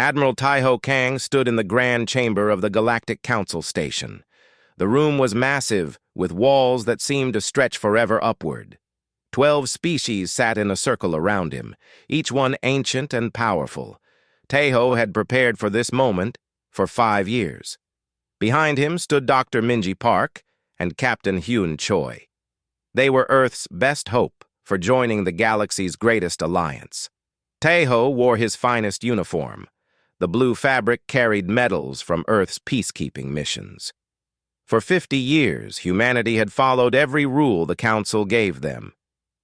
Admiral Taiho Kang stood in the grand chamber of the Galactic Council Station. The room was massive, with walls that seemed to stretch forever upward. 12 species sat in a circle around him, each one ancient and powerful. Taiho had prepared for this moment for 5 years. Behind him stood Dr. Minji Park and Captain Hyun Choi. They were Earth's best hope for joining the galaxy's greatest alliance. Taiho wore his finest uniform. The blue fabric carried medals from Earth's peacekeeping missions. For 50 years, humanity had followed every rule the Council gave them.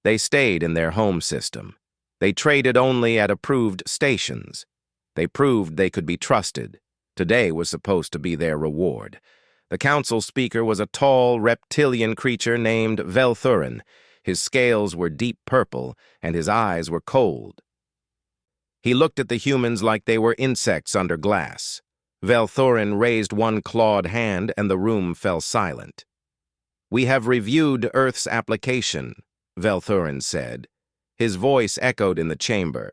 They stayed in their home system. They traded only at approved stations. They proved they could be trusted. Today was supposed to be their reward. The council speaker was a tall, reptilian creature named Velthurin. His scales were deep purple, and his eyes were cold. He looked at the humans like they were insects under glass. Velthurin raised one clawed hand, and the room fell silent. "We have reviewed Earth's application," Velthurin said. His voice echoed in the chamber.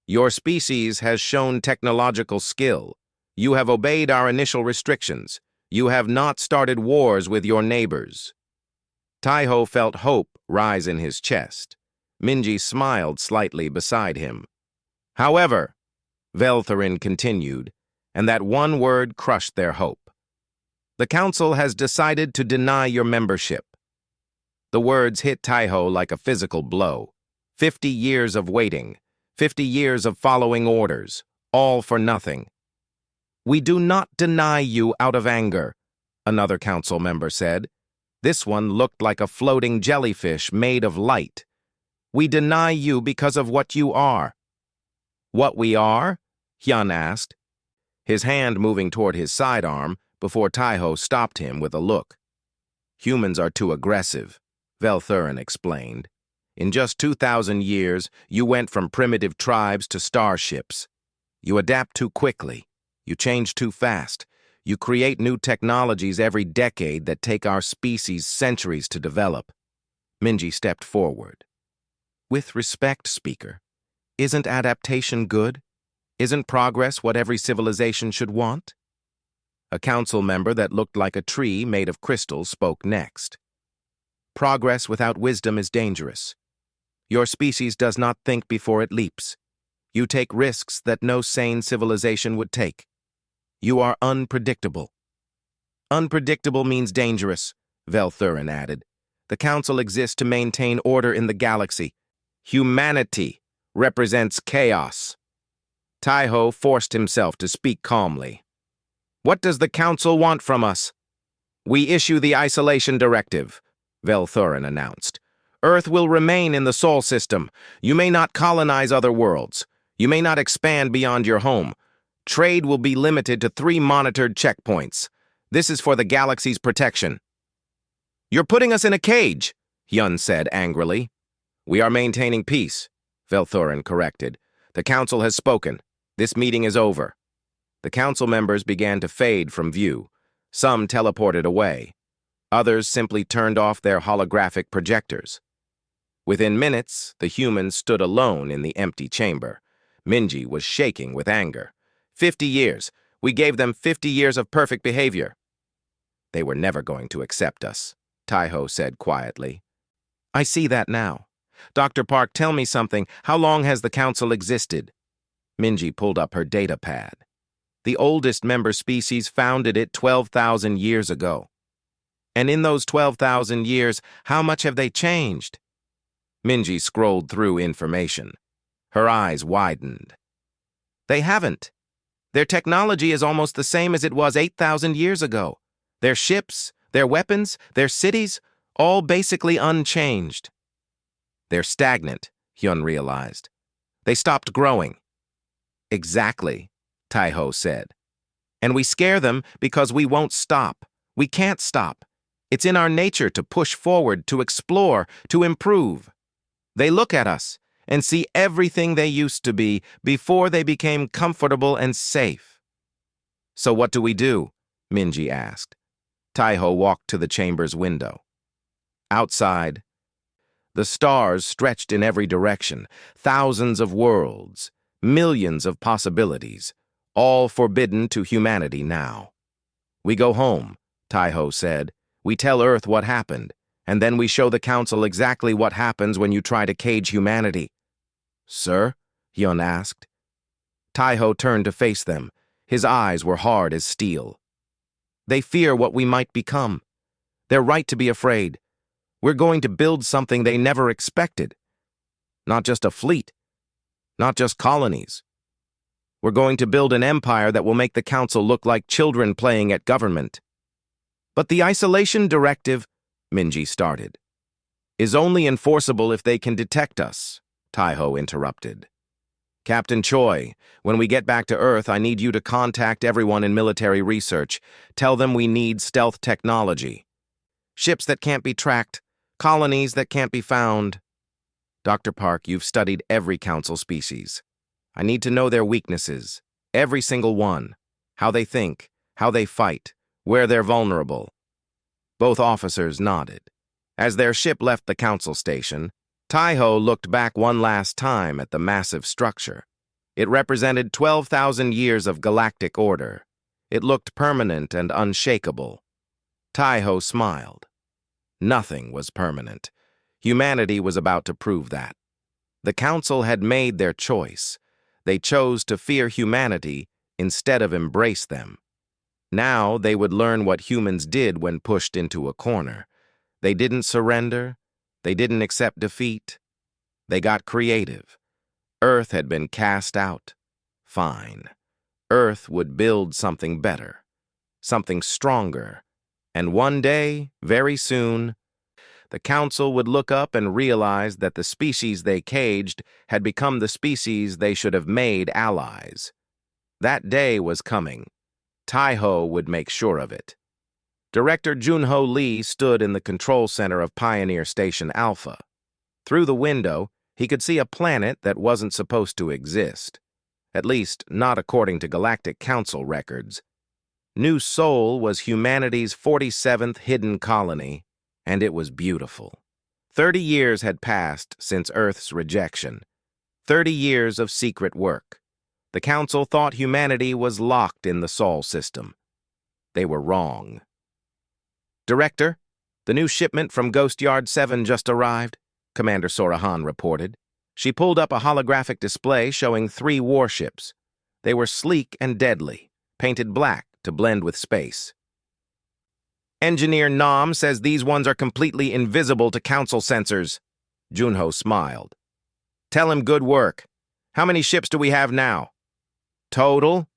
"Your species has shown technological skill. You have obeyed our initial restrictions. You have not started wars with your neighbors." Taiho felt hope rise in his chest. Minji smiled slightly beside him. "However," Velthurin continued, and that one word crushed their hope, "the Council has decided to deny your membership." The words hit Taiho like a physical blow. 50 years of waiting, 50 years of following orders, all for nothing. "We do not deny you out of anger," another council member said. This one looked like a floating jellyfish made of light. "We deny you because of what you are." "What we are?" Hyun asked, his hand moving toward his sidearm before Taiho stopped him with a look. "Humans are too aggressive," Velthurin explained. "In just 2,000 years, you went from primitive tribes to starships. You adapt too quickly. You change too fast. You create new technologies every decade that take our species centuries to develop." Minji stepped forward. "With respect, Speaker, isn't adaptation good? Isn't progress what every civilization should want?" A council member that looked like a tree made of crystal spoke next. "Progress without wisdom is dangerous. Your species does not think before it leaps. You take risks that no sane civilization would take. You are unpredictable." "Unpredictable means dangerous," Velthurin added. "The Council exists to maintain order in the galaxy. Humanity represents chaos." Taiho forced himself to speak calmly. "What does the Council want from us?" "We issue the Isolation Directive," Velthurin announced. "Earth will remain in the Sol system. You may not colonize other worlds. You may not expand beyond your home. Trade will be limited to 3 monitored checkpoints. This is for the galaxy's protection." "You're putting us in a cage," Hyun said angrily. "We are maintaining peace," Velthurin corrected. "The Council has spoken. This meeting is over." The Council members began to fade from view. Some teleported away. Others simply turned off their holographic projectors. Within minutes, the humans stood alone in the empty chamber. Minji was shaking with anger. 50 years. We gave them 50 years of perfect behavior." "They were never going to accept us," Taiho said quietly. "I see that now. Dr. Park, tell me something. How long has the Council existed?" Minji pulled up her data pad. "The oldest member species founded it 12,000 years ago. And in those 12,000 years, how much have they changed?" Minji scrolled through information. Her eyes widened. "They haven't. Their technology is almost the same as it was 8,000 years ago. Their ships, their weapons, their cities, all basically unchanged." "They're stagnant," Hyun realized. "They stopped growing." "Exactly," Taiho said. "And we scare them because we won't stop. We can't stop. It's in our nature to push forward, to explore, to improve. They look at us and see everything they used to be before they became comfortable and safe." "So what do we do?" Minji asked. Taiho walked to the chamber's window. Outside, the stars stretched in every direction, thousands of worlds, millions of possibilities, all forbidden to humanity now. "We go home," Taiho said. "We tell Earth what happened, and then we show the Council exactly what happens when you try to cage humanity." "Sir?" Hyun asked. Taiho turned to face them. His eyes were hard as steel. "They fear what we might become. They're right to be afraid. We're going to build something they never expected. Not just a fleet. Not just colonies. We're going to build an empire that will make the Council look like children playing at government." "But the isolation directive," Minji started, "is only enforceable if they can detect us," Taiho interrupted. "Captain Choi, when we get back to Earth, I need you to contact everyone in military research. Tell them we need stealth technology. Ships that can't be tracked, colonies that can't be found. Dr. Park, you've studied every Council species. I need to know their weaknesses, every single one, how they think, how they fight, where they're vulnerable." Both officers nodded. As their ship left the Council station, Taiho looked back one last time at the massive structure. It represented 12,000 years of galactic order. It looked permanent and unshakable. Taiho smiled. Nothing was permanent. Humanity was about to prove that. The Council had made their choice. They chose to fear humanity instead of embrace them. Now they would learn what humans did when pushed into a corner. They didn't surrender. They didn't accept defeat. They got creative. Earth had been cast out. Fine. Earth would build something better, something stronger. And one day, very soon, the Council would look up and realize that the species they caged had become the species they should have made allies. That day was coming. Taiho would make sure of it. Director Junho Lee stood in the control center of Pioneer Station Alpha. Through the window, he could see a planet that wasn't supposed to exist. At least, not according to Galactic Council records. New Sol was humanity's 47th hidden colony, and it was beautiful. 30 years had passed since Earth's rejection. 30 years of secret work. The Council thought humanity was locked in the Sol system. They were wrong. "Director, the new shipment from Ghost Yard 7 just arrived," Commander Sorahan reported. She pulled up a holographic display showing 3 warships. They were sleek and deadly, painted black to blend with space. "Engineer Nam says these ones are completely invisible to Council sensors." Junho smiled. "Tell him good work. How many ships do we have now?" "Total?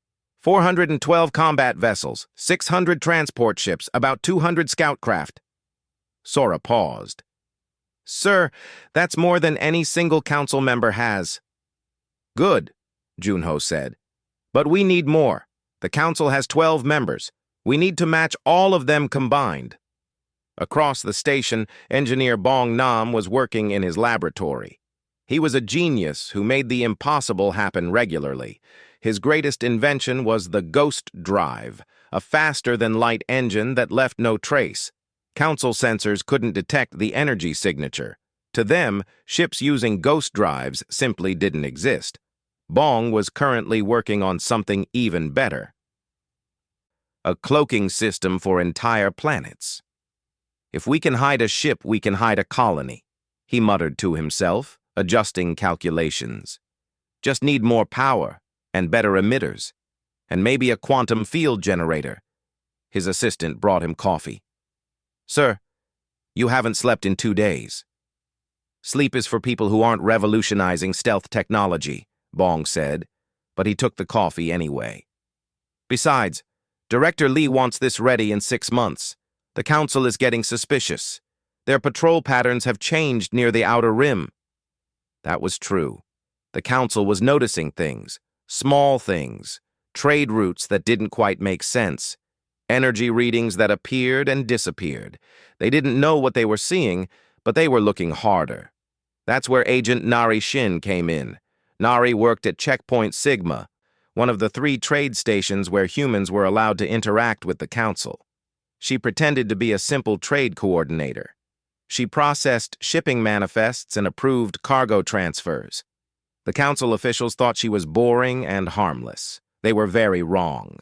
412 combat vessels, 600 transport ships, about 200 scout craft." Sora paused. "Sir, that's more than any single Council member has." "Good," Junho said. "But we need more. The Council has 12 members. We need to match all of them combined." Across the station, Engineer Bong Nam was working in his laboratory. He was a genius who made the impossible happen regularly. His greatest invention was the Ghost Drive, a faster-than-light engine that left no trace. Council sensors couldn't detect the energy signature. To them, ships using Ghost Drives simply didn't exist. Bong was currently working on something even better. A cloaking system for entire planets. "If we can hide a ship, we can hide a colony," he muttered to himself, adjusting calculations. "Just need more power and better emitters, and maybe a quantum field generator." His assistant brought him coffee. "Sir, you haven't slept in 2 days." "Sleep is for people who aren't revolutionizing stealth technology," Bong said, but he took the coffee anyway. "Besides, Director Lee wants this ready in 6 months. The Council is getting suspicious. Their patrol patterns have changed near the outer rim." That was true. The Council was noticing things, small things, trade routes that didn't quite make sense, energy readings that appeared and disappeared. They didn't know what they were seeing, but they were looking harder. That's where Agent Narration came in. Nari worked at Checkpoint Sigma, one of the 3 trade stations where humans were allowed to interact with the Council. She pretended to be a simple trade coordinator. She processed shipping manifests and approved cargo transfers. The Council officials thought she was boring and harmless, They were very wrong.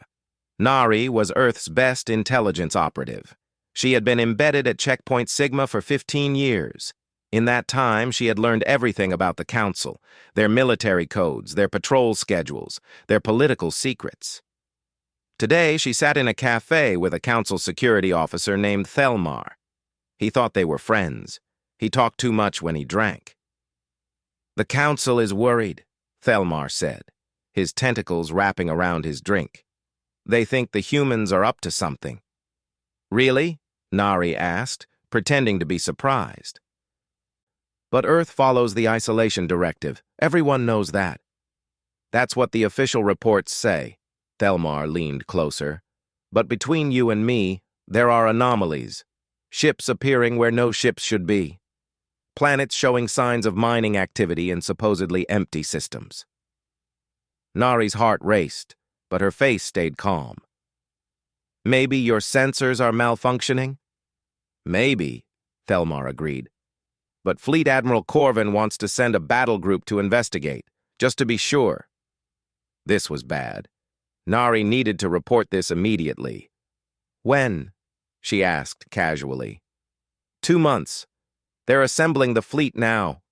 Nari was Earth's best intelligence operative. She had been embedded at Checkpoint Sigma for 15 years. In that time, she had learned everything about the Council, their military codes, their patrol schedules, their political secrets. Today, she sat in a cafe with a Council security officer named Thelmar. He thought they were friends. He talked too much when he drank. "The Council is worried," Thelmar said, his tentacles wrapping around his drink. "They think the humans are up to something." "Really?" Nari asked, pretending to be surprised. "But Earth follows the isolation directive. Everyone knows that." "That's what the official reports say." Thelmar leaned closer. "But between you and me, there are anomalies. Ships appearing where no ships should be. Planets showing signs of mining activity in supposedly empty systems." Nari's heart raced, but her face stayed calm. "Maybe your sensors are malfunctioning?" "Maybe," Thelmar agreed. "But Fleet Admiral Corvin wants to send a battle group to investigate, just to be sure." This was bad. Nari needed to report this immediately. "When?" she asked casually. 2 months. They're assembling the fleet now."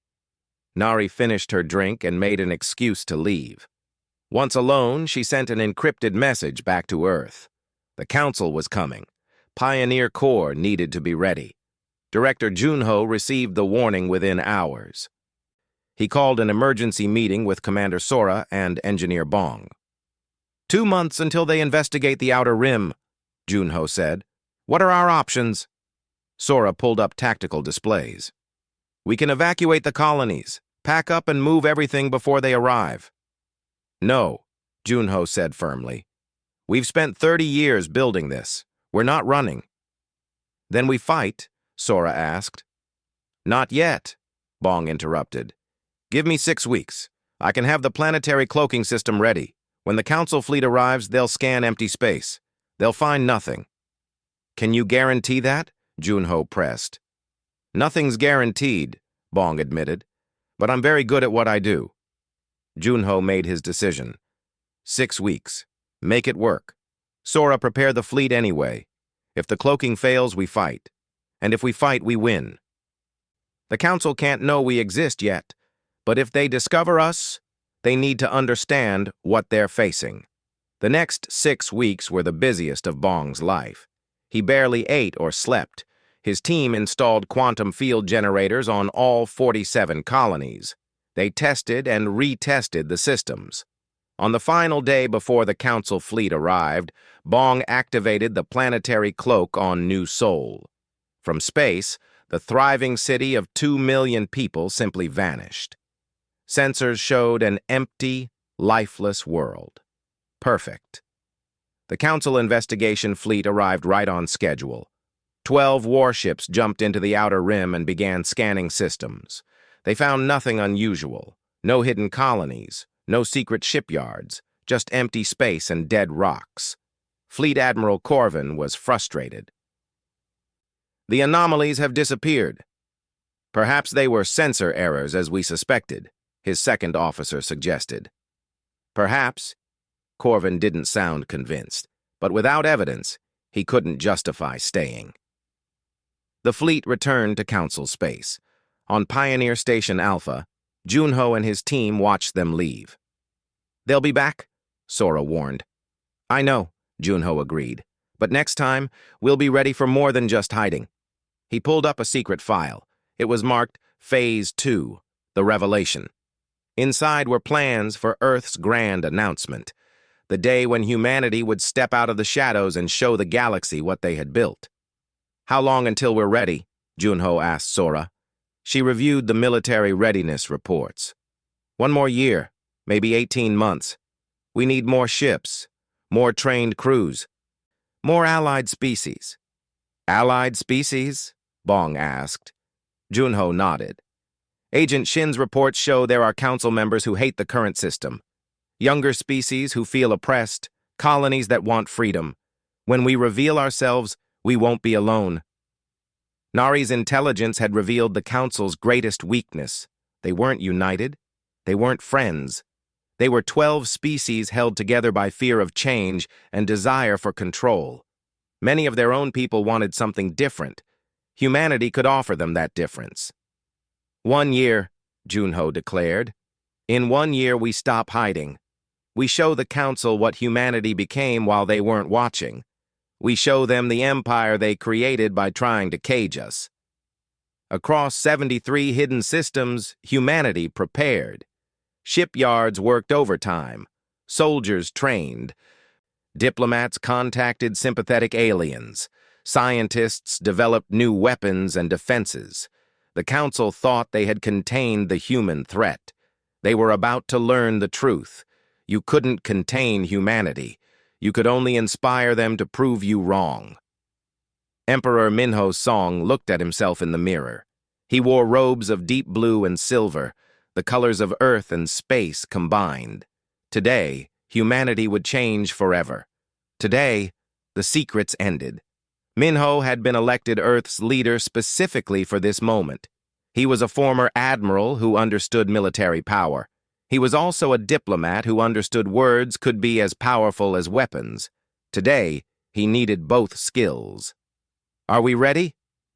Nari finished her drink and made an excuse to leave. Once alone, she sent an encrypted message back to Earth. The Council was coming. Pioneer Corps needed to be ready. Director Junho received the warning within hours. He called an emergency meeting with Commander Sora and Engineer Bong. 2 months until they investigate the Outer Rim," Junho said. "What are our options?" Sora pulled up tactical displays. "We can evacuate the colonies, pack up and move everything before they arrive." "No," Junho said firmly. "We've spent 30 years building this. We're not running." "Then we fight?" Sora asked. "Not yet," Bong interrupted. "Give me 6 weeks. I can have the planetary cloaking system ready. When the Council fleet arrives, they'll scan empty space. They'll find nothing." "Can you guarantee that?" Junho pressed. "Nothing's guaranteed," Bong admitted, "but I'm very good at what I do." Junho made his decision. 6 weeks. Make it work. Sora, prepare the fleet anyway. If the cloaking fails, we fight. And if we fight, we win. The Council can't know we exist yet, but if they discover us, they need to understand what they're facing. The next 6 weeks were the busiest of Bong's life. He barely ate or slept. His team installed quantum field generators on all 47 colonies. They tested and retested the systems. On the final day before the Council fleet arrived, Bong activated the planetary cloak on New Sol. From space, the thriving city of 2 million people simply vanished. Sensors showed an empty, lifeless world. Perfect. The Council investigation fleet arrived right on schedule. 12 warships jumped into the Outer Rim and began scanning systems. They found nothing unusual. No hidden colonies, no secret shipyards, just empty space and dead rocks. Fleet Admiral Corvin was frustrated. "The anomalies have disappeared." "Perhaps they were sensor errors, as we suspected," his second officer suggested. "Perhaps." Corvin didn't sound convinced, but without evidence, he couldn't justify staying. The fleet returned to Council space. On Pioneer Station Alpha, Junho and his team watched them leave. "They'll be back," Sora warned. "I know," Junho agreed, "but next time, we'll be ready for more than just hiding." He pulled up a secret file. It was marked Phase 2, The Revelation. Inside were plans for Earth's grand announcement, the day when humanity would step out of the shadows and show the galaxy what they had built. "How long until we're ready?" Junho asked Sora. She reviewed the military readiness reports. "1 more year, maybe 18 months. We need more ships, more trained crews, more allied species." "Allied species?" Bong asked. Junho nodded. "Agent Shin's reports show there are Council members who hate the current system. Younger species who feel oppressed, colonies that want freedom. When we reveal ourselves, we won't be alone." Nari's intelligence had revealed the Council's greatest weakness. They weren't united. They weren't friends. They were 12 species held together by fear of change and desire for control. Many of their own people wanted something different. Humanity could offer them that difference. 1 year, Junho declared. In 1 year we stop hiding. We show the Council what humanity became while they weren't watching. We show them the empire they created by trying to cage us. Across 73 hidden systems, humanity prepared. Shipyards worked overtime. Soldiers trained. Diplomats contacted sympathetic aliens. Scientists developed new weapons and defenses. The Council thought they had contained the human threat. They were about to learn the truth. You couldn't contain humanity. You could only inspire them to prove you wrong. Emperor Minho Song looked at himself in the mirror. He wore robes of deep blue and silver, the colors of Earth and space combined. Today, humanity would change forever. Today, the secrets ended. Minho had been elected Earth's leader specifically for this moment. He was a former admiral who understood military power. He was also a diplomat who understood words could be as powerful as weapons. Today, he needed both skills. "Are we ready?"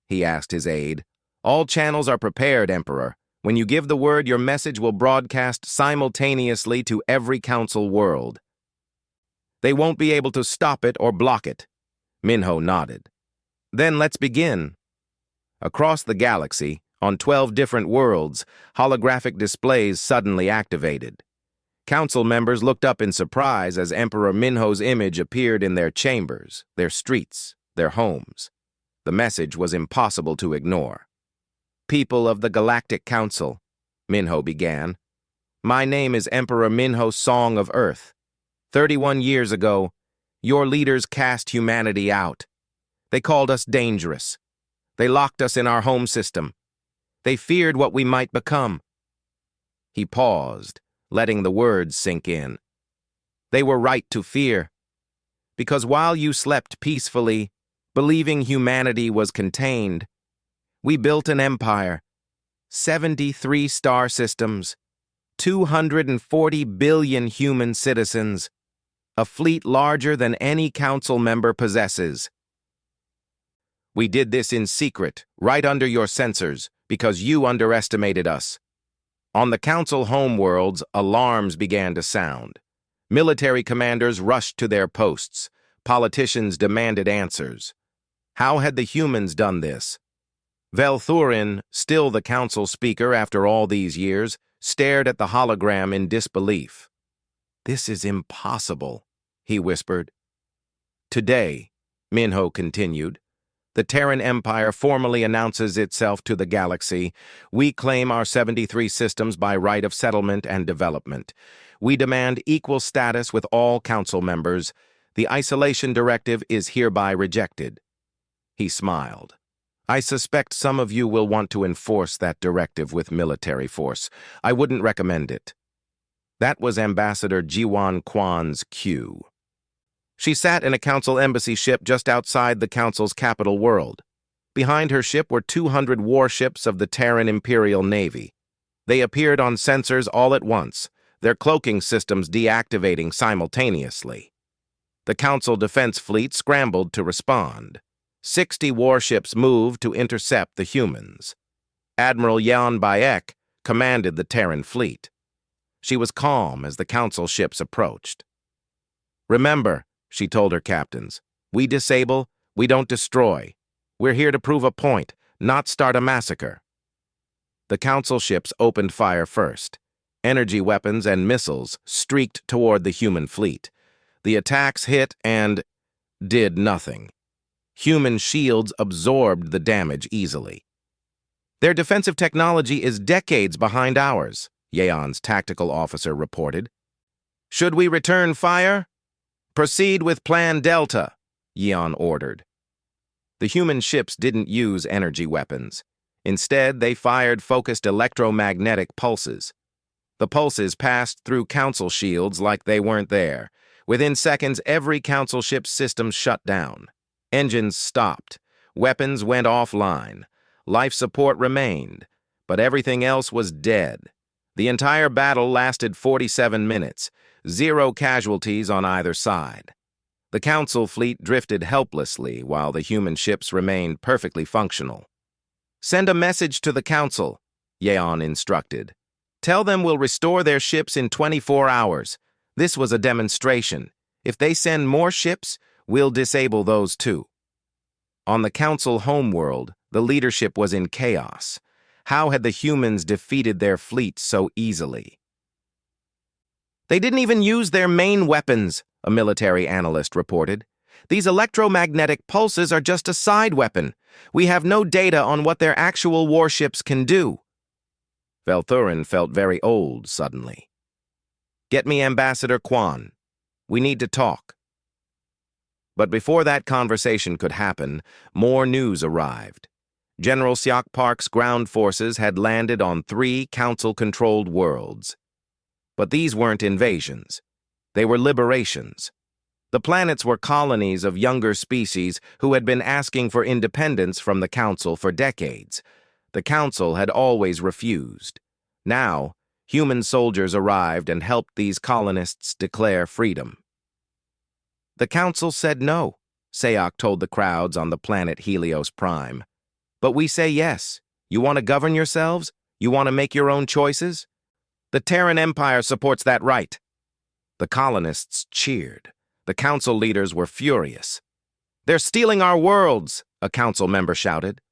he asked his aide. "All channels are prepared, Emperor. When you give the word, your message will broadcast simultaneously to every Council world. They won't be able to stop it or block it." Minho nodded. "Then let's begin." Across the galaxy, on 12 different worlds, holographic displays suddenly activated. Council members looked up in surprise as Emperor Minho's image appeared in their chambers, their streets, their homes. The message was impossible to ignore. "People of the Galactic Council," Minho began. "My name is Emperor Minho Song of Earth. 31 years ago, your leaders cast humanity out. They called us dangerous. They locked us in our home system. They feared what we might become." He paused, letting the words sink in. "They were right to fear. Because while you slept peacefully, believing humanity was contained, we built an empire, 73 star systems, 240 billion human citizens, a fleet larger than any Council member possesses. We did this in secret, right under your sensors, because you underestimated us. On the Council homeworlds, alarms began to sound. Military commanders rushed to their posts. Politicians demanded answers. How had the humans done this? Velthurin, still the Council speaker after all these years, stared at the hologram in disbelief. "This is impossible," he whispered. "Today," Minho continued, "the Terran Empire formally announces itself to the galaxy. We claim our 73 systems by right of settlement and development. We demand equal status with all Council members. The isolation directive is hereby rejected." He smiled. "I suspect some of you will want to enforce that directive with military force. I wouldn't recommend it." That was Ambassador Jiwan Kwan's cue. She sat in a Council embassy ship just outside the Council's capital world. Behind her ship were 200 warships of the Terran Imperial Navy. They appeared on sensors all at once, their cloaking systems deactivating simultaneously. The Council Defense Fleet scrambled to respond. 60 warships moved to intercept the humans. Admiral Yan Bayek commanded the Terran fleet. She was calm as the Council ships approached. "Remember," she told her captains, "we disable, we don't destroy. We're here to prove a point, not start a massacre." The Council ships opened fire first. Energy weapons and missiles streaked toward the human fleet. The attacks hit and did nothing. Human shields absorbed the damage easily. "Their defensive technology is decades behind ours," Yeon's tactical officer reported. "Should we return fire?" "Proceed with Plan Delta," Yeon ordered. The human ships didn't use energy weapons. Instead, they fired focused electromagnetic pulses. The pulses passed through Council shields like they weren't there. Within seconds, every Council ship's system shut down. Engines stopped. Weapons went offline. Life support remained, but everything else was dead. The entire battle lasted 47 minutes, 0 casualties on either side. The Council fleet drifted helplessly while the human ships remained perfectly functional. "Send a message to the Council," Yeon instructed. "Tell them we'll restore their ships in 24 hours. This was a demonstration. If they send more ships, we'll disable those too." On the Council homeworld, the leadership was in chaos. How had the humans defeated their fleet so easily? "They didn't even use their main weapons," a military analyst reported. "These electromagnetic pulses are just a side weapon. We have no data on what their actual warships can do." Velthurin felt very old suddenly. "Get me Ambassador Kwan. We need to talk." But before that conversation could happen, more news arrived. General Seok Park's ground forces had landed on 3 Council-controlled worlds. But these weren't invasions. They were liberations. The planets were colonies of younger species who had been asking for independence from the Council for decades. The Council had always refused. Now, human soldiers arrived and helped these colonists declare freedom. "The Council said no," Seok told the crowds on the planet Helios Prime. "But we say yes. You want to govern yourselves? You want to make your own choices? The Terran Empire supports that right." The colonists cheered. The Council leaders were furious. "They're stealing our worlds," a Council member shouted.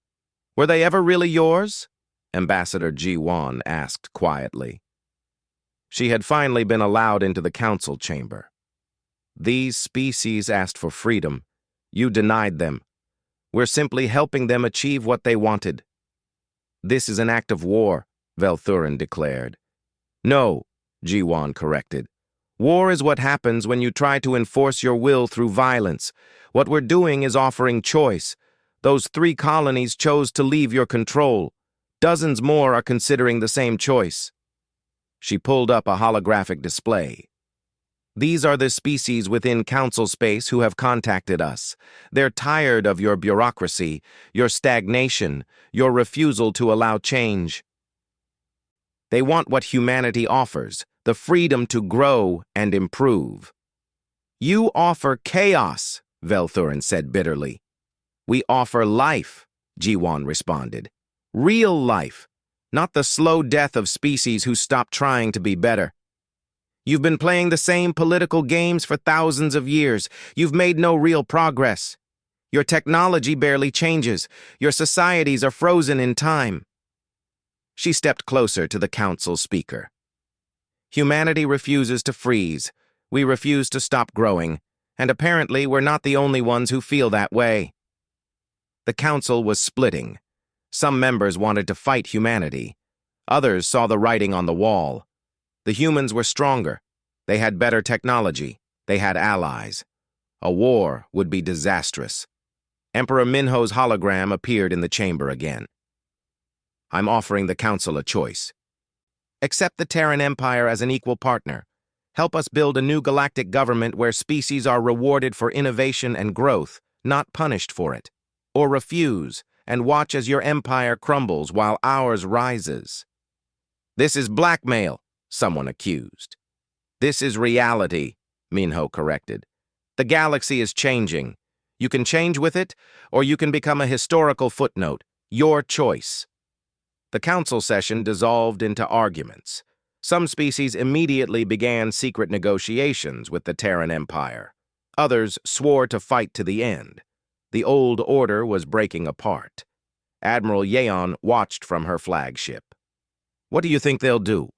"Were they ever really yours?" Ambassador Ji-won asked quietly. She had finally been allowed into the Council chamber. "These species asked for freedom. You denied them. We're simply helping them achieve what they wanted." "This is an act of war," Velthurin declared. "No," Ji-won corrected. "War is what happens when you try to enforce your will through violence. What we're doing is offering choice. Those 3 colonies chose to leave your control. Dozens more are considering the same choice." She pulled up a holographic display. "These are the species within Council space who have contacted us. They're tired of your bureaucracy, your stagnation, your refusal to allow change. They want what humanity offers, the freedom to grow and improve." "You offer chaos," Velthurin said bitterly. "We offer life," Ji-won responded. "Real life, not the slow death of species who stop trying to be better. You've been playing the same political games for thousands of years. You've made no real progress. Your technology barely changes. Your societies are frozen in time." She stepped closer to the Council speaker. "Humanity refuses to freeze. We refuse to stop growing. And apparently we're not the only ones who feel that way." The Council was splitting. Some members wanted to fight humanity. Others saw the writing on the wall. The humans were stronger. They had better technology. They had allies. A war would be disastrous. Emperor Minho's hologram appeared in the chamber again. "I'm offering the Council a choice. Accept the Terran Empire as an equal partner. Help us build a new galactic government where species are rewarded for innovation and growth, not punished for it. Or refuse and watch as your empire crumbles while ours rises." "This is blackmail," someone accused. "This is reality," Minho corrected. "The galaxy is changing. You can change with it, or you can become a historical footnote. Your choice." The Council session dissolved into arguments. Some species immediately began secret negotiations with the Terran Empire. Others swore to fight to the end. The old order was breaking apart. Admiral Yeon watched from her flagship. "What do you think they'll do?"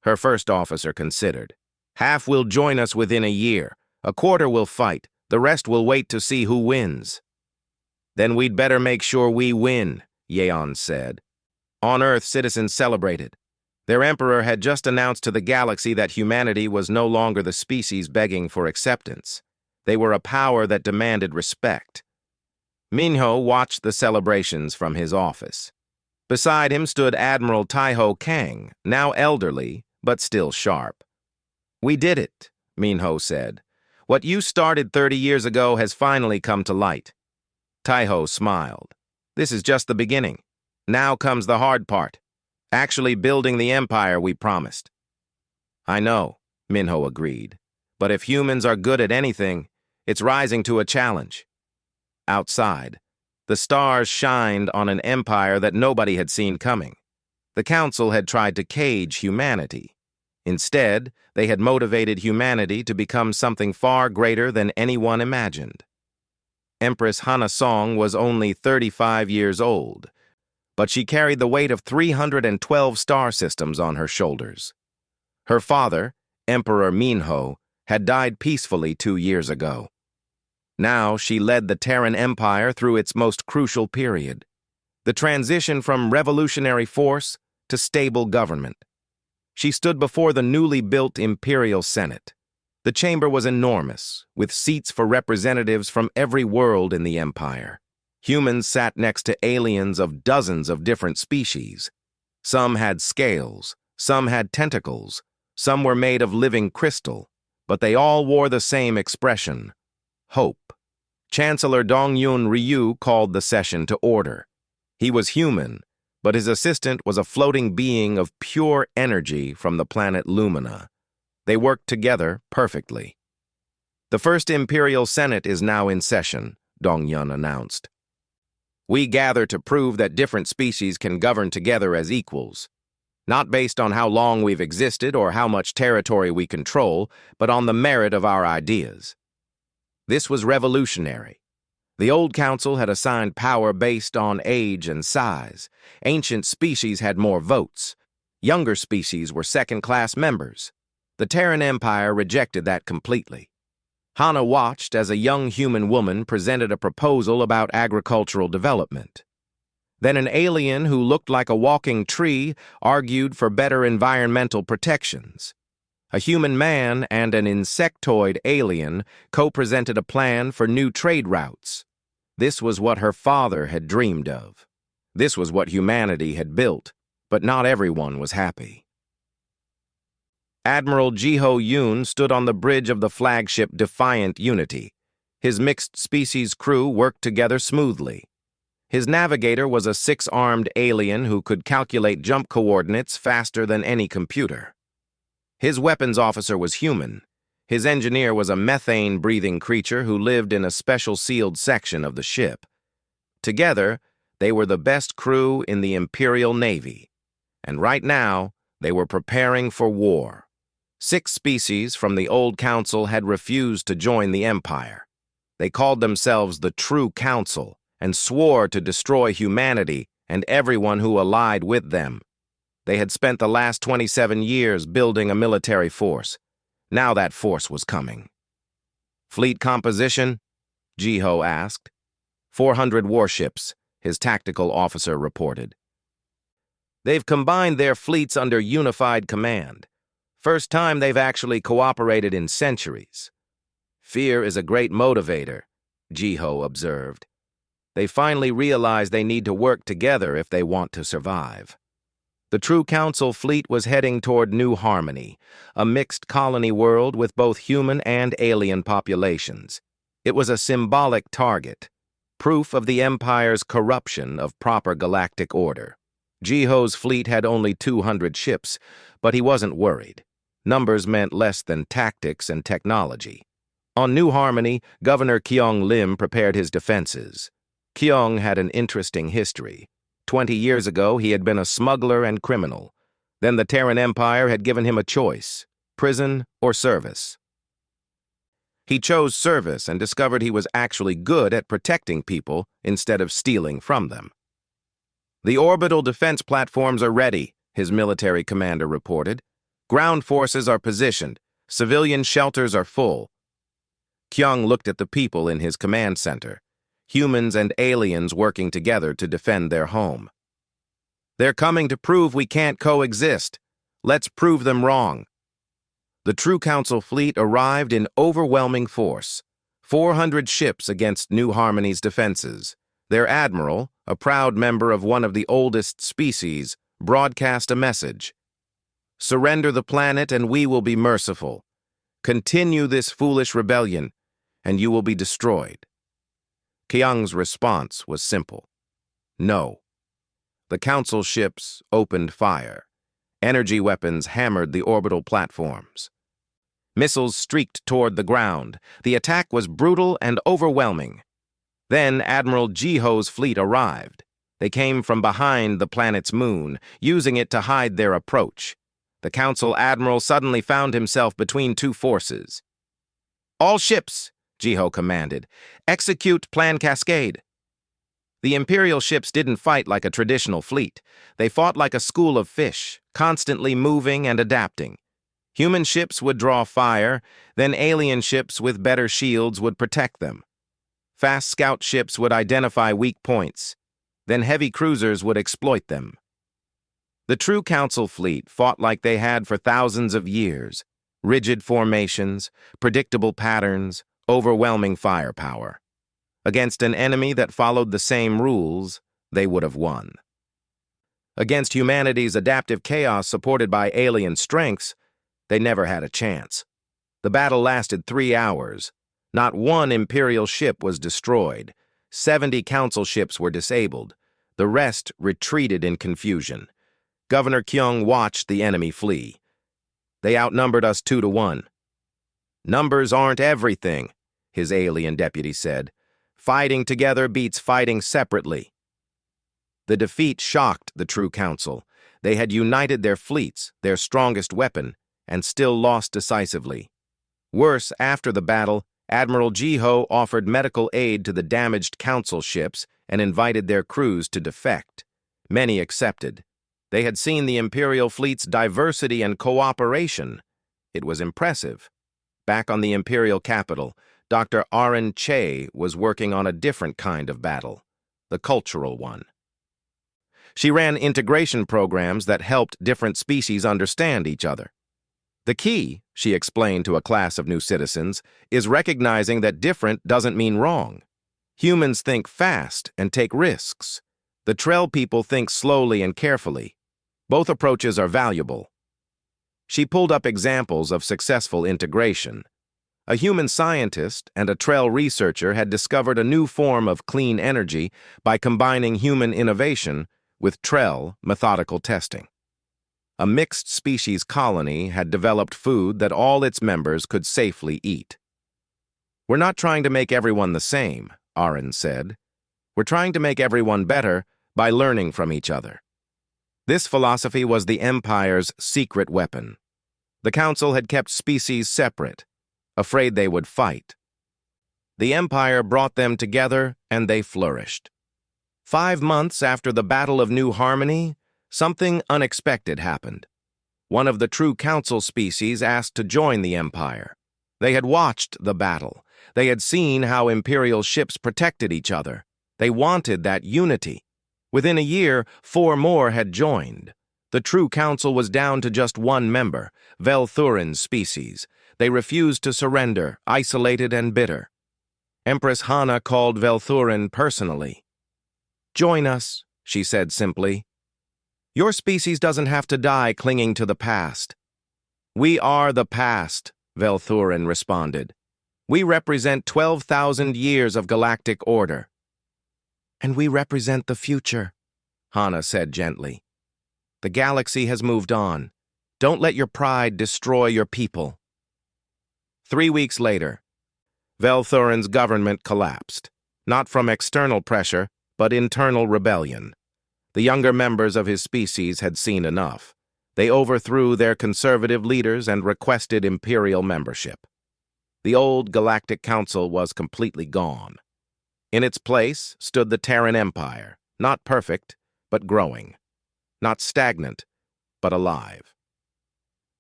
Her first officer considered. "Half will join us within a year. A quarter will fight. The rest will wait to see who wins." "Then we'd better make sure we win," Yeon said. On Earth, citizens celebrated. Their emperor had just announced to the galaxy that humanity was no longer the species begging for acceptance. They were a power that demanded respect. Minho watched the celebrations from his office. Beside him stood Admiral Taiho Kang, now elderly, but still sharp. "We did it," Minho said. "What you started 30 years ago has finally come to light." Taiho smiled. "This is just the beginning. Now comes the hard part." Actually building the empire we promised. I know, Minho agreed. But if humans are good at anything, it's rising to a challenge. Outside, the stars shined on an empire that nobody had seen coming. The council had tried to cage humanity. Instead, they had motivated humanity to become something far greater than anyone imagined. Empress Hana Song was only 35 years old, but she carried the weight of 312 star systems on her shoulders. Her father, Emperor Minho, had died peacefully 2 years ago. Now she led the Terran Empire through its most crucial period, the transition from revolutionary force to stable government. She stood before the newly built Imperial Senate. The chamber was enormous, with seats for representatives from every world in the Empire. Humans sat next to aliens of dozens of different species. Some had scales, some had tentacles, some were made of living crystal, but they all wore the same expression: hope. Chancellor Dongyun Ryu called the session to order. He was human, but his assistant was a floating being of pure energy from the planet Lumina. They worked together perfectly. The First Imperial Senate is now in session, Dongyun announced. We gather to prove that different species can govern together as equals, not based on how long we've existed or how much territory we control, but on the merit of our ideas. This was revolutionary. The old council had assigned power based on age and size. Ancient species had more votes. Younger species were second-class members. The Terran Empire rejected that completely. Hana watched as a young human woman presented a proposal about agricultural development. Then an alien who looked like a walking tree argued for better environmental protections. A human man and an insectoid alien co-presented a plan for new trade routes. This was what her father had dreamed of. This was what humanity had built, but not everyone was happy. Admiral Jiho Yoon stood on the bridge of the flagship Defiant Unity. His mixed-species crew worked together smoothly. His navigator was a 6-armed alien who could calculate jump coordinates faster than any computer. His weapons officer was human. His engineer was a methane-breathing creature who lived in a special sealed section of the ship. Together, they were the best crew in the Imperial Navy. And right now, they were preparing for war. 6 species from the old council had refused to join the Empire. They called themselves the True Council and swore to destroy humanity and everyone who allied with them. They had spent the last 27 years building a military force. Now that force was coming. Fleet composition? Jiho asked. 400 warships, his tactical officer reported. They've combined their fleets under unified command. First time they've actually cooperated in centuries. Fear is a great motivator, Jiho observed. They finally realize they need to work together if they want to survive. The True Council fleet was heading toward New Harmony, a mixed colony world with both human and alien populations. It was a symbolic target, proof of the Empire's corruption of proper galactic order. Jiho's fleet had only 200 ships, but he wasn't worried. Numbers meant less than tactics and technology. On New Harmony, Governor Kyung Lim prepared his defenses. Kyung had an interesting history. 20 years ago, he had been a smuggler and criminal. Then the Terran Empire had given him a choice: prison or service. He chose service and discovered he was actually good at protecting people instead of stealing from them. The orbital defense platforms are ready, his military commander reported. Ground forces are positioned. Civilian shelters are full. Kyung looked at the people in his command center. Humans and aliens working together to defend their home. They're coming to prove we can't coexist. Let's prove them wrong. The True Council fleet arrived in overwhelming force. 400 ships against New Harmony's defenses. Their admiral, a proud member of one of the oldest species, broadcast a message. Surrender the planet and we will be merciful. Continue this foolish rebellion, and you will be destroyed. Kyung's response was simple. No. The Council ships opened fire. Energy weapons hammered the orbital platforms. Missiles streaked toward the ground. The attack was brutal and overwhelming. Then Admiral Jiho's fleet arrived. They came from behind the planet's moon, using it to hide their approach. The Council Admiral suddenly found himself between two forces. "All ships," Jiho commanded, "execute Plan Cascade." The Imperial ships didn't fight like a traditional fleet. They fought like a school of fish, constantly moving and adapting. Human ships would draw fire, then alien ships with better shields would protect them. Fast scout ships would identify weak points, then heavy cruisers would exploit them. The true Council fleet fought like they had for thousands of years: rigid formations, predictable patterns, overwhelming firepower. Against an enemy that followed the same rules, they would have won. Against humanity's adaptive chaos supported by alien strengths, they never had a chance. The battle lasted 3 hours. Not one Imperial ship was destroyed. 70 Council ships were disabled. The rest retreated in confusion. Governor Kyung watched the enemy flee. "They outnumbered us 2-1. "Numbers aren't everything," his alien deputy said. "Fighting together beats fighting separately." The defeat shocked the true Council. They had united their fleets, their strongest weapon, and still lost decisively. Worse, after the battle, Admiral Jiho offered medical aid to the damaged Council ships and invited their crews to defect. Many accepted. They had seen the Imperial fleet's diversity and cooperation. It was impressive. Back on the Imperial capital, Dr. Aaron Che was working on a different kind of battle, the cultural one. She ran integration programs that helped different species understand each other. "The key," she explained to a class of new citizens, "is recognizing that different doesn't mean wrong. Humans think fast and take risks. The Trell people think slowly and carefully. Both approaches are valuable." She pulled up examples of successful integration. A human scientist and a Trell researcher had discovered a new form of clean energy by combining human innovation with Trell methodical testing. A mixed-species colony had developed food that all its members could safely eat. "We're not trying to make everyone the same," Aaron said. "We're trying to make everyone better by learning from each other." This philosophy was the Empire's secret weapon. The Council had kept species separate, afraid they would fight. The Empire brought them together, and they flourished. 5 months after the Battle of New Harmony, something unexpected happened. One of the true Council species asked to join the Empire. They had watched the battle. They had seen how Imperial ships protected each other. They wanted that unity. Within a year, 4 more had joined. The true Council was down to just 1 member, Velthurin's species. They refused to surrender, isolated and bitter. Empress Hana called Velthurin personally. "Join us," she said simply. "Your species doesn't have to die clinging to the past." "We are the past," Velthurin responded. "We represent 12,000 years of galactic order." "And we represent the future," Hana said gently. "The galaxy has moved on. Don't let your pride destroy your people." 3 weeks later, Velthurin's government collapsed, not from external pressure, but internal rebellion. The younger members of his species had seen enough. They overthrew their conservative leaders and requested imperial membership. The old Galactic Council was completely gone. In its place stood the Terran Empire, not perfect, but growing. Not stagnant, but alive.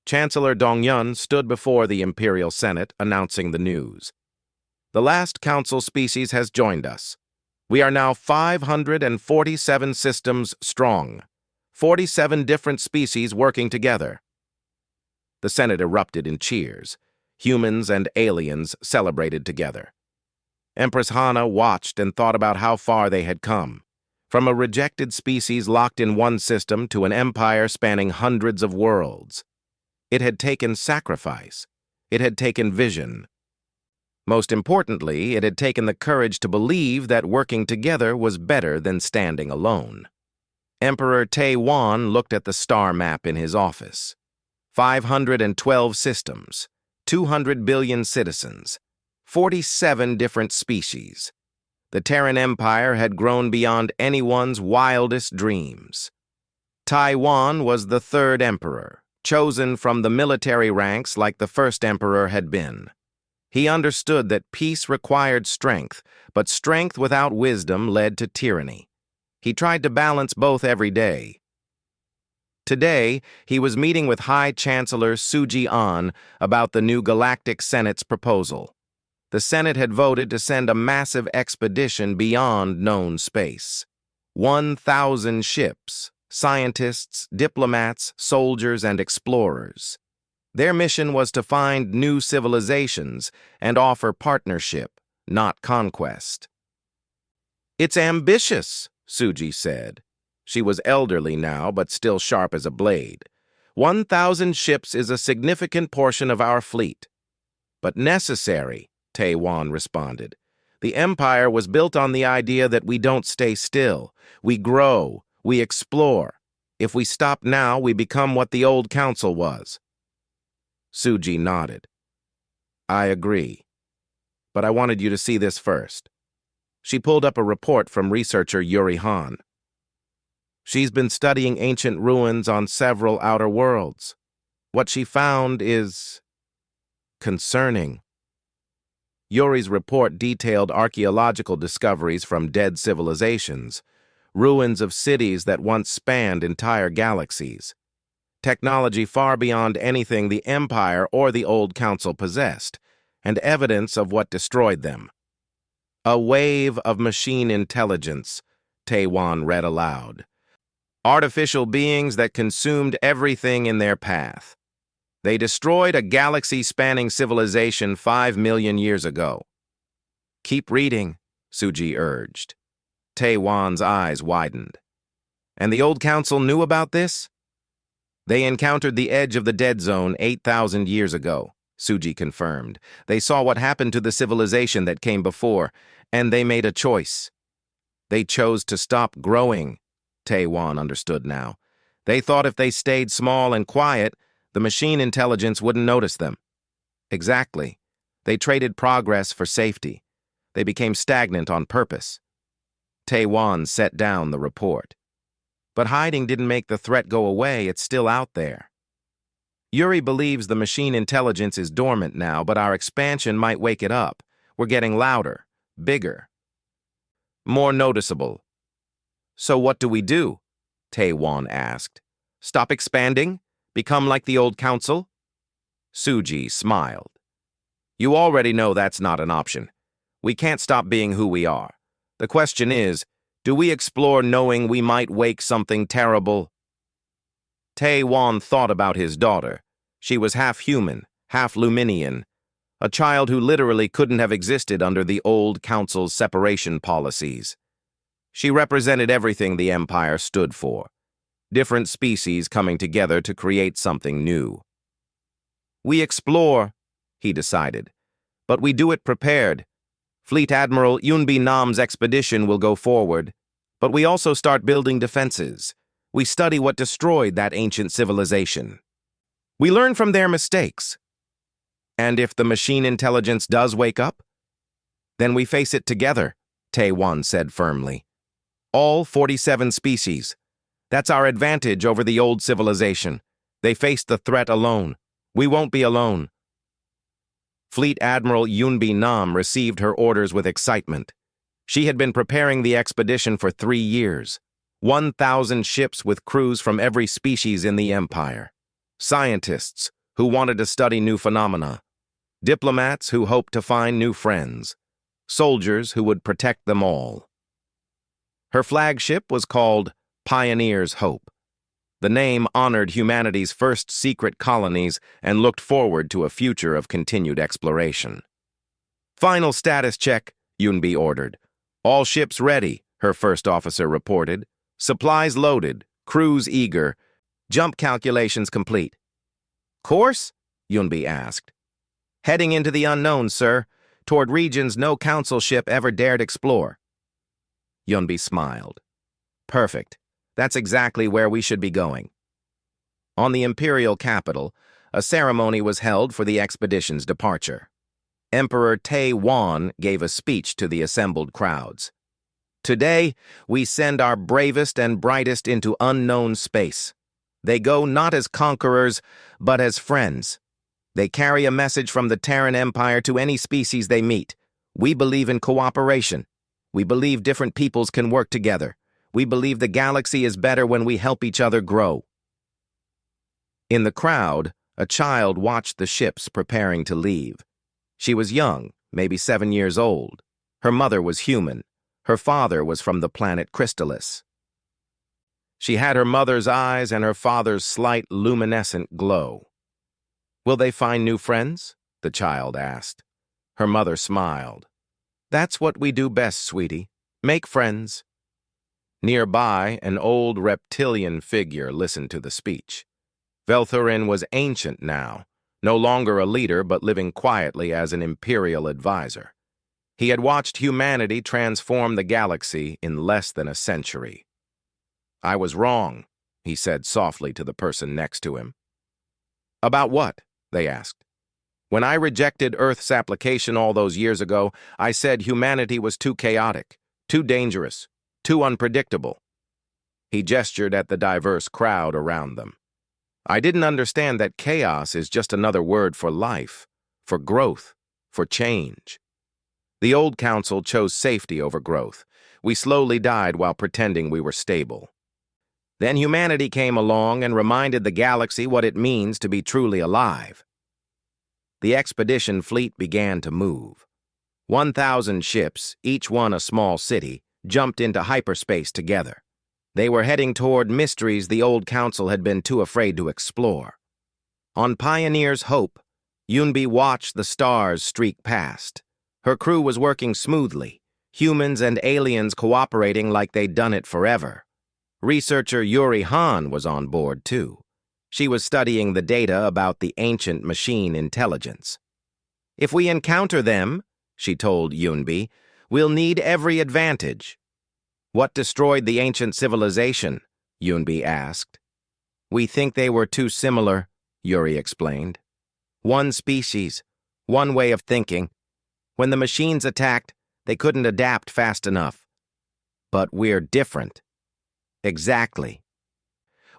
Chancellor Dongyun stood before the Imperial Senate announcing the news. "The last Council species has joined us. We are now 547 systems strong, 47 different species working together." The Senate erupted in cheers. Humans and aliens celebrated together. Empress Hana watched and thought about how far they had come. From a rejected species locked in one system to an empire spanning hundreds of worlds. It had taken sacrifice. It had taken vision. Most importantly, it had taken the courage to believe that working together was better than standing alone. Emperor Taiwan looked at the star map in his office. 512 systems, 200 billion citizens, 47 different species. The Terran Empire had grown beyond anyone's wildest dreams. Taiwan was the third emperor, chosen from the military ranks like the first emperor had been. He understood that peace required strength, but strength without wisdom led to tyranny. He tried to balance both every day. Today, he was meeting with High Chancellor Suji An about the new Galactic Senate's proposal. The Senate had voted to send a massive expedition beyond known space. 1,000 ships, scientists, diplomats, soldiers, and explorers. Their mission was to find new civilizations and offer partnership, not conquest. "It's ambitious," Suji said. She was elderly now, but still sharp as a blade. 1,000 ships is a significant portion of our fleet. "But necessary," Taiwan responded. "The empire was built on the idea that we don't stay still. We grow, we explore. If we stop now, we become what the old council was." Suji nodded. "I agree. But I wanted you to see this first." She pulled up a report from researcher Yuri Han. She's been studying ancient ruins on several outer worlds. What she found is concerning. Yuri's report detailed archaeological discoveries from dead civilizations, ruins of cities that once spanned entire galaxies, technology far beyond anything the Empire or the Old Council possessed, and evidence of what destroyed them. "A wave of machine intelligence," Taiwan read aloud. "Artificial beings that consumed everything in their path. They destroyed a galaxy-spanning civilization 5 million years ago." "Keep reading," Suji urged. Taiwan's eyes widened. "And the Old Council knew about this?" "They encountered the edge of the dead zone 8,000 years ago," Suji confirmed. "They saw what happened to the civilization that came before, and they made a choice. They chose to stop growing." Taiwan understood now. They thought if they stayed small and quiet, the machine intelligence wouldn't notice them. Exactly. They traded progress for safety. They became stagnant on purpose. Taiwan set down the report. "But hiding didn't make the threat go away. It's still out there. Yuri believes the machine intelligence is dormant now, but our expansion might wake it up. We're getting louder, bigger, more noticeable." "So what do we do?" Taiwan asked. "Stop expanding? Become like the Old Council?" Suji smiled. "You already know that's not an option. We can't stop being who we are. The question is, do we explore knowing we might wake something terrible?" Taiwan thought about his daughter. She was half human, half Luminian, a child who literally couldn't have existed under the Old Council's separation policies. She represented everything the Empire stood for. Different species coming together to create something new. "We explore," he decided, "but we do it prepared. Fleet Admiral Yunbi Nam's expedition will go forward, but we also start building defenses. We study what destroyed that ancient civilization. We learn from their mistakes. And if the machine intelligence does wake up, then we face it together," Taiwan said firmly. "All 47 species. That's our advantage over the old civilization. They faced the threat alone. We won't be alone." Fleet Admiral Yunbi Nam received her orders with excitement. She had been preparing the expedition for 3 years. 1,000 ships with crews from every species in the Empire. Scientists who wanted to study new phenomena. Diplomats who hoped to find new friends. Soldiers who would protect them all. Her flagship was called Pioneer's Hope. The name honored humanity's first secret colonies and looked forward to a future of continued exploration. "Final status check," Yunbi ordered. "All ships ready," her first officer reported. "Supplies loaded, crews eager, jump calculations complete." "Course?" Yunbi asked. "Heading into the unknown, sir, toward regions no council ship ever dared explore." Yunbi smiled. "Perfect. That's exactly where we should be going. On the imperial capital, a ceremony was held for the expedition's departure. Emperor Tai gave a speech to the assembled crowds. Today, we send our bravest and brightest into unknown space. They go not as conquerors, but as friends. They carry a message from the Terran Empire to any species they meet. We believe in cooperation. We believe different peoples can work together. We believe the galaxy is better when we help each other grow. In the crowd, a child watched the ships preparing to leave. She was young, maybe 7 years old. Her mother was human. Her father was from the planet Crystallis. She had her mother's eyes and her father's slight luminescent glow. "Will they find new friends?" the child asked. Her mother smiled. "That's what we do best, sweetie. Make friends." Nearby, an old reptilian figure listened to the speech. Velthurin was ancient now, no longer a leader but living quietly as an imperial advisor. He had watched humanity transform the galaxy in less than a century. "I was wrong," he said softly to the person next to him. "About what?" they asked. "When I rejected Earth's application all those years ago, I said humanity was too chaotic, too dangerous, too unpredictable." He gestured at the diverse crowd around them. "I didn't understand that chaos is just another word for life, for growth, for change. The old council chose safety over growth. We slowly died while pretending we were stable. Then humanity came along and reminded the galaxy what it means to be truly alive." The expedition fleet began to move. 1,000 ships, each one a small city, jumped into hyperspace together. They were heading toward mysteries the old council had been too afraid to explore. On Pioneer's Hope, Yunbi watched the stars streak past. Her crew was working smoothly, humans and aliens cooperating like they'd done it forever. Researcher Yuri Han was on board, too. She was studying the data about the ancient machine intelligence. "If we encounter them," she told Yunbi, "we'll need every advantage." "What destroyed the ancient civilization?" Yunbi asked. "We think they were too similar," Yuri explained. "One species, one way of thinking. When the machines attacked, they couldn't adapt fast enough. But we're different." "Exactly.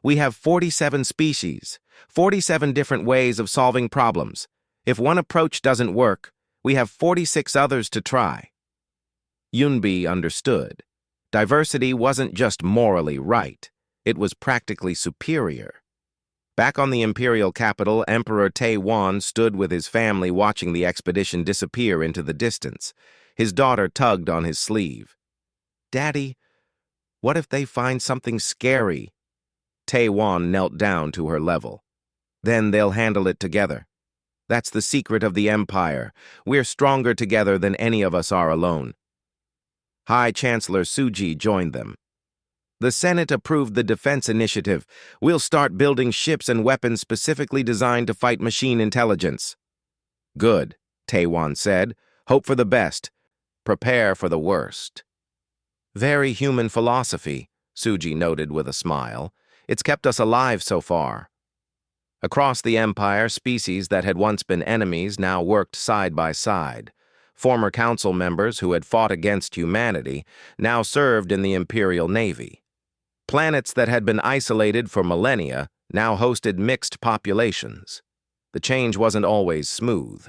We have 47 species, 47 different ways of solving problems. If one approach doesn't work, we have 46 others to try." Yunbi understood. Diversity wasn't just morally right, it was practically superior. Back on the imperial capital, Emperor Tai stood with his family watching the expedition disappear into the distance. His daughter tugged on his sleeve. "Daddy, what if they find something scary?" Tai knelt down to her level. "Then they'll handle it together. That's the secret of the Empire. We're stronger together than any of us are alone." High Chancellor Suji joined them. "The Senate approved the defense initiative. We'll start building ships and weapons specifically designed to fight machine intelligence." "Good," Tai said. "Hope for the best. Prepare for the worst." "Very human philosophy," Suji noted with a smile. "It's kept us alive so far." Across the Empire, species that had once been enemies now worked side by side. Former council members who had fought against humanity now served in the Imperial Navy. Planets that had been isolated for millennia now hosted mixed populations. The change wasn't always smooth.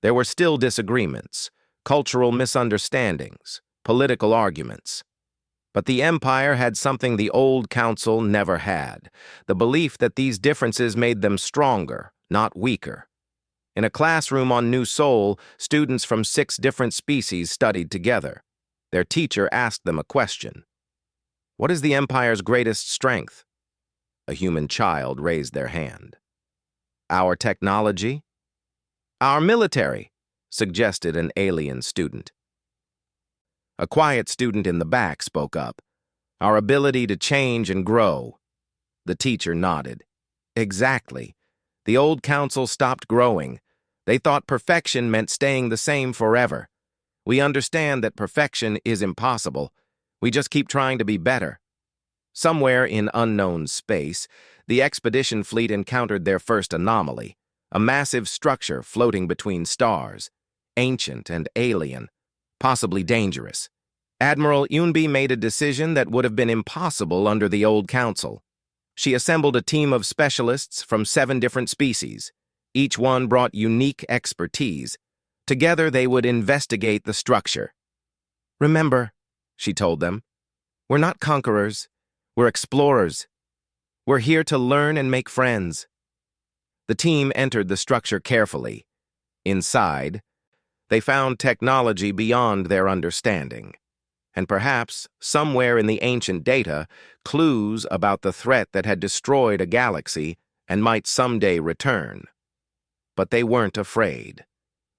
There were still disagreements, cultural misunderstandings, political arguments. But the Empire had something the old council never had, the belief that these differences made them stronger, not weaker. In a classroom on New Sol, students from 6 different species studied together. Their teacher asked them a question. "What is the Empire's greatest strength?" A human child raised their hand. "Our technology?" "Our military," suggested an alien student. A quiet student in the back spoke up. "Our ability to change and grow." The teacher nodded. "Exactly. The old council stopped growing. They thought perfection meant staying the same forever. We understand that perfection is impossible. We just keep trying to be better." Somewhere in unknown space, the expedition fleet encountered their first anomaly, a massive structure floating between stars, ancient and alien, possibly dangerous. Admiral Yunbi made a decision that would have been impossible under the old council. She assembled a team of specialists from 7 different species. Each one brought unique expertise. Together, they would investigate the structure. "Remember," she told them, "we're not conquerors. We're explorers. We're here to learn and make friends." The team entered the structure carefully. Inside, they found technology beyond their understanding, and perhaps, somewhere in the ancient data, clues about the threat that had destroyed a galaxy and might someday return. But they weren't afraid.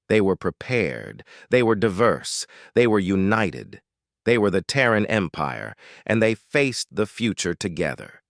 They were prepared. They were diverse. They were united. They were the Terran Empire, and they faced the future together.